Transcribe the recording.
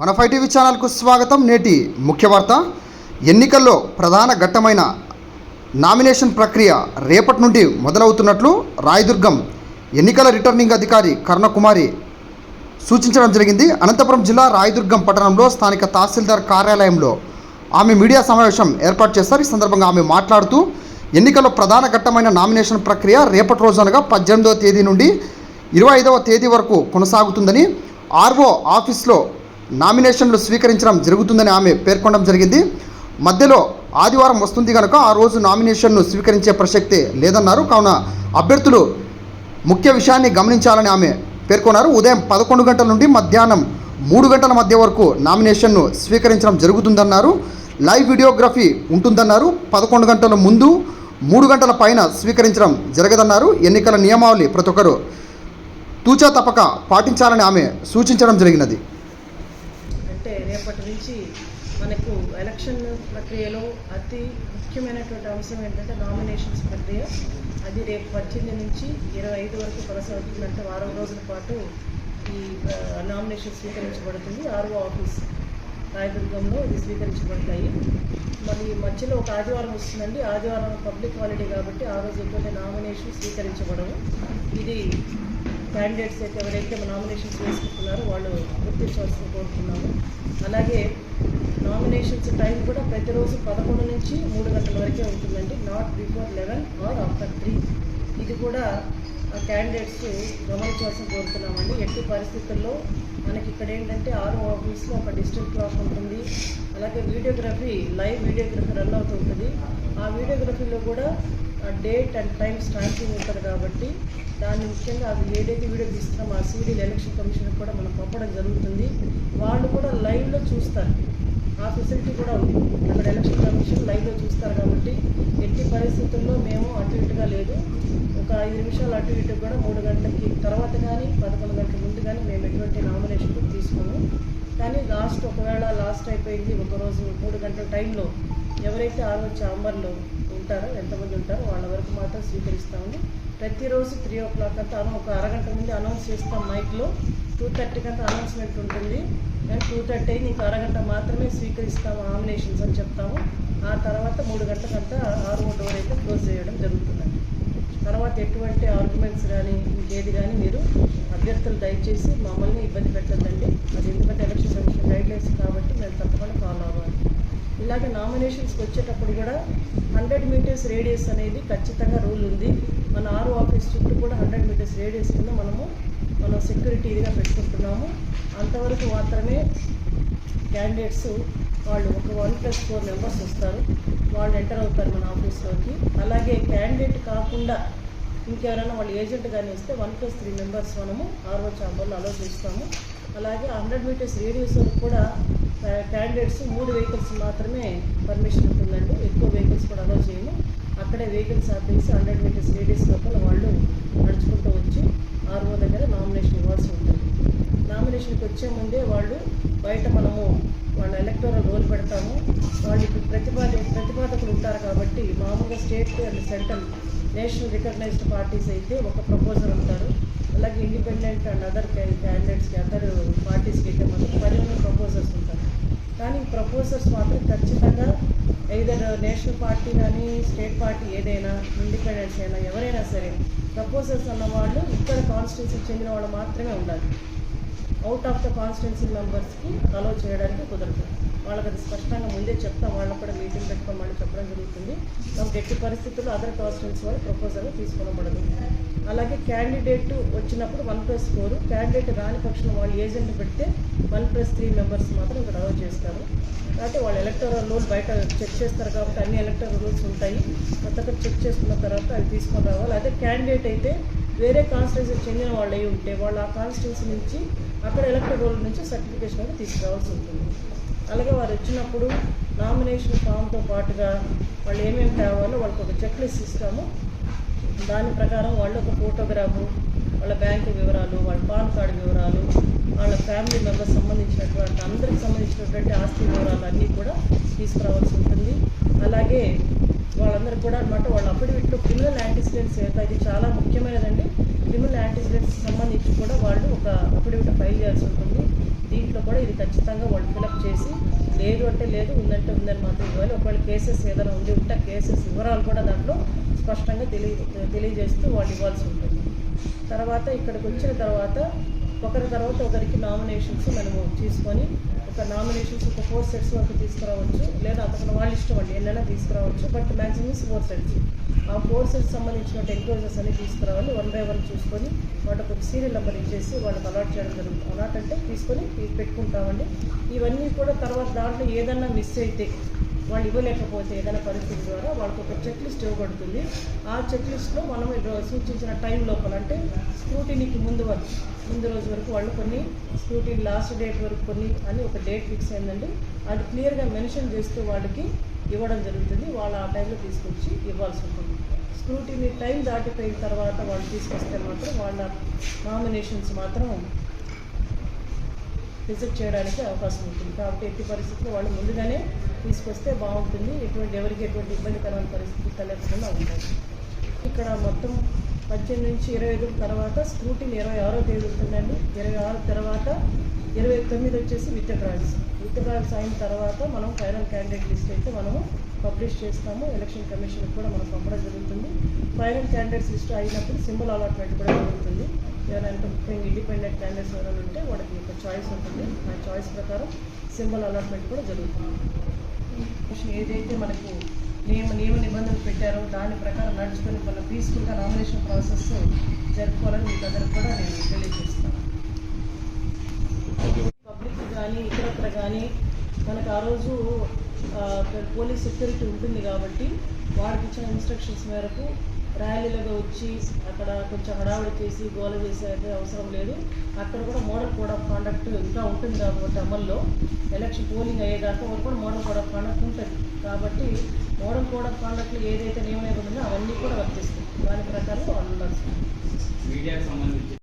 మన 5 టీవీ ఛానల్కు స్వాగతం. నేటి ముఖ్య వార్త. ఎన్నికల్లో ప్రధాన ఘట్టమైన నామినేషన్ ప్రక్రియ రేపటి నుండి మొదలవుతున్నట్లు రాయదుర్గం ఎన్నికల రిటర్నింగ్ అధికారి కరుణకుమారి సూచించడం జరిగింది. అనంతపురం జిల్లా రాయదుర్గం పట్టణంలో స్థానిక తహసీల్దార్ కార్యాలయంలో ఆమె మీడియా సమావేశం ఏర్పాటు చేస్తారు. ఈ సందర్భంగా ఆమె మాట్లాడుతూ ఎన్నికల్లో ప్రధాన ఘట్టమైన నామినేషన్ ప్రక్రియ రేపటి రోజు అనగా 18వ తేదీ నుండి 25వ తేదీ వరకు కొనసాగుతుందని, ఆర్ఓ ఆఫీస్లో నామినేషన్లు స్వీకరించడం జరుగుతుందని ఆమె పేర్కొనడం జరిగింది. మధ్యలో ఆదివారం వస్తుంది కనుక ఆ రోజు నామినేషన్ను స్వీకరించే ప్రసక్తే లేదన్నారు. కావున అభ్యర్థులు ముఖ్య విషయాన్ని గమనించాలని ఆమె పేర్కొన్నారు. ఉదయం 11 గంటల నుండి మధ్యాహ్నం 3 గంటల మధ్య వరకు నామినేషన్ను స్వీకరించడం జరుగుతుందన్నారు. లైవ్ వీడియోగ్రఫీ ఉంటుందన్నారు. 11 గంటల ముందు 3 గంటల పైన స్వీకరించడం జరగదన్నారు. ఎన్నికల నియమావళి ప్రతి ఒక్కరు తూచా తప్పక పాటించాలని ఆమె సూచించడం జరిగినది. అంటే రేపటి నుంచి మనకు ఎలక్షన్ ప్రక్రియలో అతి ముఖ్యమైనటువంటి అంశం ఏంటంటే నామినేషన్స్ ప్రక్రియ. అది రేపు 18 నుంచి 25 వరకు కొనసాగుతుందంటే వారం రోజుల పాటు ఈ నామినేషన్ స్వీకరించబడుతుంది. ఆర్ఓ ఆఫీస్ రాయదుర్గంలో ఇది స్వీకరించబడతాయి. మరి మధ్యలో ఒక ఆదివారం వస్తుందండి. ఆదివారం పబ్లిక్ హాలిడే కాబట్టి ఆ రోజు ఎటువంటి నామినేషన్ స్వీకరించబడవు. ఇది క్యాండిడేట్స్ అయితే ఎవరైతే నామినేషన్స్ వేసుకుంటున్నారో వాళ్ళు గుర్తించవలసిన కోరుతున్నాము. అలాగే నామినేషన్స్ టైం కూడా ప్రతిరోజు 11 నుంచి 3 గంటల వరకే ఉంటుందండి. Not before 11 or after 3. ఇది కూడా క్యాండిడేట్స్ గమనించవలసిన కోరుతున్నామండి. ఎట్టి పరిస్థితుల్లో మనకి ఇక్కడ ఏంటంటే ఆర్ఓ ఆఫీస్లో ఒక డిజిటల్ క్లాక్ ఉంటుంది. అలాగే వీడియోగ్రఫీ, లైవ్ వీడియోగ్రఫీ రన్ అవుతుంటుంది. ఆ వీడియోగ్రఫీలో కూడా డేట్ అండ్ టైం స్టాంపింగ్ ఉంటుంది కాబట్టి దాన్ని ముఖ్యంగా అది ఏదైతే వీడియో తీస్తున్నామో ఆ సీడీలు ఎలక్షన్ కమిషన్కి కూడా మనం పంపడం జరుగుతుంది. వాళ్ళు కూడా లైవ్లో చూస్తారు. ఆ ఫెసిలిటీ కూడా ఉంది. అక్కడ ఎలక్షన్ కమిషన్ లైవ్లో చూస్తారు కాబట్టి ఎట్టి పరిస్థితుల్లో మేము అటు ఇటుగా లేదు. ఒక 5 నిమిషాలు అటు ఇటు కూడా 3 గంటలకి తర్వాత కానీ 11 గంటల ముందు కానీ మేము ఎటువంటి నామినేషన్ తీసుకోము. కానీ ఒకవేళ లాస్ట్ అయిపోయింది ఒకరోజు 3 గంటల టైంలో ఎవరైతే ఆ రోజు ఛాంబర్లో ఉంటారో ఎంతమంది ఉంటారో వాళ్ళ వరకు మాత్రం స్వీకరిస్తామని ప్రతిరోజు 3 o'clock అంతా ఒక అరగంట ముందు అనౌన్స్ చేస్తాం. మైక్లో 2:30 కంతా అనౌన్స్మెంట్ ఉంటుంది. అండ్ 2:30 అయింది, ఇంకా అరగంట మాత్రమే స్వీకరిస్తాము నామినేషన్స్ అని చెప్తాము. ఆ తర్వాత 3 గంటలకంతా ఆర్ఓ డోర్ అయితే క్లోజ్ చేయడం జరుగుతుందండి. తర్వాత ఎటువంటి ఆర్గ్యుమెంట్స్ కానీ ఇంకేది కానీ మీరు అభ్యర్థులు దయచేసి మమ్మల్ని ఇబ్బంది పెట్టద్దండి. అది ఎందుకంటే ఎలక్షన్ కమిషన్ గైడ్లైన్స్ కాబట్టి మేము తప్పకుండా ఫాలో అవ్వాలి. ఇలాగే నామినేషన్స్కి వచ్చేటప్పుడు కూడా 100 meters రేడియస్ అనేది ఖచ్చితంగా రూల్ ఉంది. మన ఆర్ఓ ఆఫీస్ చుట్టూ కూడా 100 meters రేడియస్ కింద మనం సెక్యూరిటీగా పెట్టుకుంటున్నాము. అంతవరకు మాత్రమే క్యాండిడేట్స్ వాళ్ళు ఒక 1+4 members వస్తారు. వాళ్ళు ఎంటర్ అవుతారు మన ఆఫీస్లోకి. అలాగే క్యాండిడేట్ కాకుండా ఇంకెవరైనా వాళ్ళు ఏజెంట్ కానీ వస్తే 1+3 members మనము ఆర్ఓ ఛాంబర్లో అలో చేస్తాము. అలాగే 100 meters రేడియస్ కూడా క్యాండిడేట్స్ 3 vehicles మాత్రమే పర్మిషన్ ఉంటుందండి. ఎక్కువ వెహికల్స్ కూడా అలో చేయము. అక్కడే వెహికల్స్ ఆపేసి 100 meters రేడియస్ లోపల వాళ్ళు నడుచుకుంటూ వచ్చి ఆర్ఓ దగ్గర నామినేషన్ ఇవ్వాల్సి ఉంటుంది. నామినేషన్కి వచ్చే ముందే వాళ్ళు బయట మనము వాళ్ళ ఎలక్టోరల్ రోల్ పెడతాము. వాళ్ళు ఇప్పుడు ప్రతిపాదకులు ఉంటారు కాబట్టి మామూలుగా state and central national recognized parties అయితే ఒక ప్రపోజర్ ఉంటారు. అలాగే ఇండిపెండెంట్ అండ్ అదర్ క్యాండిడేట్స్కి అదర్ పార్టీస్కి అయితే మనకు 10 ప్రపోజర్స్ ఉంటారు. కానీ ఈ ప్రపోజర్స్ మాత్రం ఖచ్చితంగా ఐదర్ నేషనల్ పార్టీ కానీ స్టేట్ పార్టీ ఏదైనా ఇండిపెండెంట్స్ అయినా ఎవరైనా సరే ప్రపోజర్స్ అన్న వాళ్ళు ఇక్కడ కాన్స్టిట్యున్సీకి చెందిన వాళ్ళు మాత్రమే ఉండాలి. అవుట్ ఆఫ్ ద కాన్స్టిట్యున్సీ మెంబర్స్కి అలో చేయడానికి కుదరదు. వాళ్ళకి అది స్పష్టంగా ముందే చెప్తాం. వాళ్ళకు కూడా మీటింగ్ పెట్టుకోమని చెప్పడం జరుగుతుంది. కాబట్టి ఎట్టి పరిస్థితుల్లో అదర్ కాన్స్టిట్యున్సీ వాళ్ళు ప్రపోజల్ తీసుకోబడదు. అలాగే క్యాండిడేట్ వచ్చినప్పుడు 1+4, క్యాండిడేట్ రాని పక్షంలో వాళ్ళు ఏజెంట్ పెడితే 1+3 members మాత్రం ఇక్కడ అలో చేస్తారు. కాబట్టి వాళ్ళు ఎలక్టోరల్ రూల్ బయట చెక్ చేస్తారు కాబట్టి అన్ని ఎలక్టోరల్ రూల్స్ ఉంటాయి. కొత్తగా చెక్ చేసుకున్న తర్వాత అవి తీసుకొని రావాలి. అదే క్యాండిడేట్ అయితే వేరే కాన్స్టిట్యున్సీకి చెందిన వాళ్ళు అయి ఉంటే వాళ్ళు ఆ కాన్స్టిట్యున్సీ నుంచి అక్కడ ఎలక్టోరల్ రూల్ నుంచి సర్టిఫికేషన్ అనేది తీసుకురావాల్సి ఉంటుంది. అలాగే వారు వచ్చినప్పుడు నామినేషన్ ఫామ్తో పాటుగా వాళ్ళు ఏమేమి తేవాలో వాళ్ళకి ఒక చెక్ లిస్ట్ ఇస్తాము. దాని ప్రకారం వాళ్ళు ఒక ఫోటోగ్రాఫు, వాళ్ళ బ్యాంకు వివరాలు, వాళ్ళ పాన్ కార్డు వివరాలు, వాళ్ళ ఫ్యామిలీ మెంబర్స్ సంబంధించినటువంటి అందరికి సంబంధించినటువంటి ఆస్తి వివరాలు అన్నీ కూడా తీసుకురావాల్సి ఉంటుంది. అలాగే వాళ్ళందరూ కూడా అనమాట వాళ్ళ అఫిడవిట్లో క్రిమినల్ యాంటిసిడెంట్స్ ఏదైతే ఇది చాలా ముఖ్యమైనదండి. క్రిమినల్ యాంటిసిడెంట్స్ సంబంధించి కూడా వాళ్ళు ఒక అఫిడవిట్ ఫైల్ చేయాల్సి ఉంటుంది. దీంట్లో కూడా ఇది ఖచ్చితంగా వాళ్ళు ఫిలప్ చేసి లేదు అంటే లేదు, ఉందంటే ఉందని మాత్రం ఇవ్వాలి. ఒకవేళ కేసెస్ ఏదైనా ఉండి ఉంటే కేసెస్ వివరాలు కూడా దాంట్లో స్పష్టంగా తెలియజేస్తూ వాళ్ళు ఇవ్వాల్సి ఉంటుంది. తర్వాత ఇక్కడికి వచ్చిన తర్వాత ఒకరికి నామినేషన్స్ మనము తీసుకొని ఒక నామినేషన్స్ ఒక 4 sets వరకు తీసుకురావచ్చు, లేదా అంతకన్నా వాళ్ళ ఇష్టం అండి ఎన్నైనా తీసుకురావచ్చు. But maximum 4 sets. ఆ 4 sets సంబంధించిన ఎంక్వైరీస్ అన్ని తీసుకురావాలి. 1 by 1 చూసుకొని వాటికి ఒక సీరియల్ నెంబర్ ఇచ్చేసి వాళ్ళకి అలాట్ చేయడం జరుగుతుంది. అలాట్ అంటే తీసుకొని పెట్టుకుంటామండి. ఇవన్నీ కూడా తర్వాత దాంట్లో ఏదన్నా మిస్ అయితే వాళ్ళు ఇవ్వలేకపోతే ఏదైనా పరిస్థితి ద్వారా వాళ్ళకి ఒక చెక్ లిస్ట్ ఇవ్వబడుతుంది. ఆ చెక్ లిస్ట్లో మనం సూచించిన టైం లోపల అంటే స్క్రూటినీకి ముందు రోజు వరకు వాళ్ళు కొన్ని స్క్రూటినీ లాస్ట్ డేట్ వరకు కొన్ని అని ఒక డేట్ ఫిక్స్ అయిందండి. అది క్లియర్గా మెన్షన్ చేస్తూ వాళ్ళకి ఇవ్వడం జరుగుతుంది. వాళ్ళు ఆ టైంలో తీసుకొచ్చి ఇవ్వాల్సి ఉంటుంది. స్క్రూటినీ టైం దాటిపోయిన తర్వాత వాళ్ళు తీసుకొస్తే మాత్రం వాళ్ళ నామినేషన్స్ మాత్రం రిజెక్ట్ చేయడానికి అవకాశం ఉంటుంది. కాబట్టి ఎట్టి పరిస్థితుల్లో వాళ్ళు ముందుగానే తీసుకొస్తే బాగుంటుంది. ఎవరికి ఎటువంటి ఇబ్బందికరమైన పరిస్థితి తలెత్తకుండా ఉంటాయి. ఇక్కడ మొత్తం 18 నుంచి 25 తర్వాత స్క్రూటినీ 26వ తేదీ ఉంటుందండి. 26 తర్వాత 29 వచ్చేసి విత్డ్రాయల్స్ అయిన తర్వాత మనం ఫైనల్ క్యాండిడేట్ లిస్ట్ అయితే మనము పబ్లిష్ చేస్తాము. ఎలక్షన్ కమిషన్కి కూడా మనం పంపడం జరుగుతుంది. ఫైనల్ క్యాండిడేట్స్ లిస్ట్ అయినప్పుడు సింబల్ అలాట్మెంట్ కూడా జరుగుతుంది. ఎవరైనా ముఖ్యంగా ఇండిపెండెంట్ క్యాండిడేట్స్ ఎవరైనా ఉంటే వాళ్ళకి ఒక చాయిస్ ఉంటుంది. ఆ చాయిస్ ప్రకారం సింబల్ అలాట్మెంట్ కూడా జరుగుతుంది. ఏదైతే మనకు నియమ నిబంధనలు పెట్టారో దాని ప్రకారం నడుచుకొని మనం పీస్ఫుల్గా నామినేషన్ ప్రాసెస్ జరుపుకోవాలని మీకు అందరికి కూడా నేను తెలియజేస్తాను. పబ్లిక్ కానీ ఇతరత్ర కానీ మనకు ఆ రోజు పోలీస్ సెక్యూరిటీ ఉంటుంది కాబట్టి వాడికి ఇచ్చిన ఇన్స్ట్రక్షన్స్ మేరకు ర్యాలీలుగా వచ్చి అక్కడ కొంచెం హడావుడి చేసి గోల చేసే అవసరం లేదు. అక్కడ కూడా మోడల్ కోడ్ ఆఫ్ కాండక్ట్ ఇంకా ఉంటుంది కాబట్టి అమల్లో ఎలక్షన్ పోలింగ్ అయ్యేదాకా వరకు కూడా మోడల్ కోడ్ ఆఫ్ కాండక్ట్ ఉంటుంది. కాబట్టి మోడల్ కోడ్ ఆఫ్ కాండక్ట్లో ఏదైతే నియమ నిబంధనలు అవన్నీ కూడా వర్తిస్తాయి. దాని ప్రకారం వాళ్ళు ఉండాల్సింది.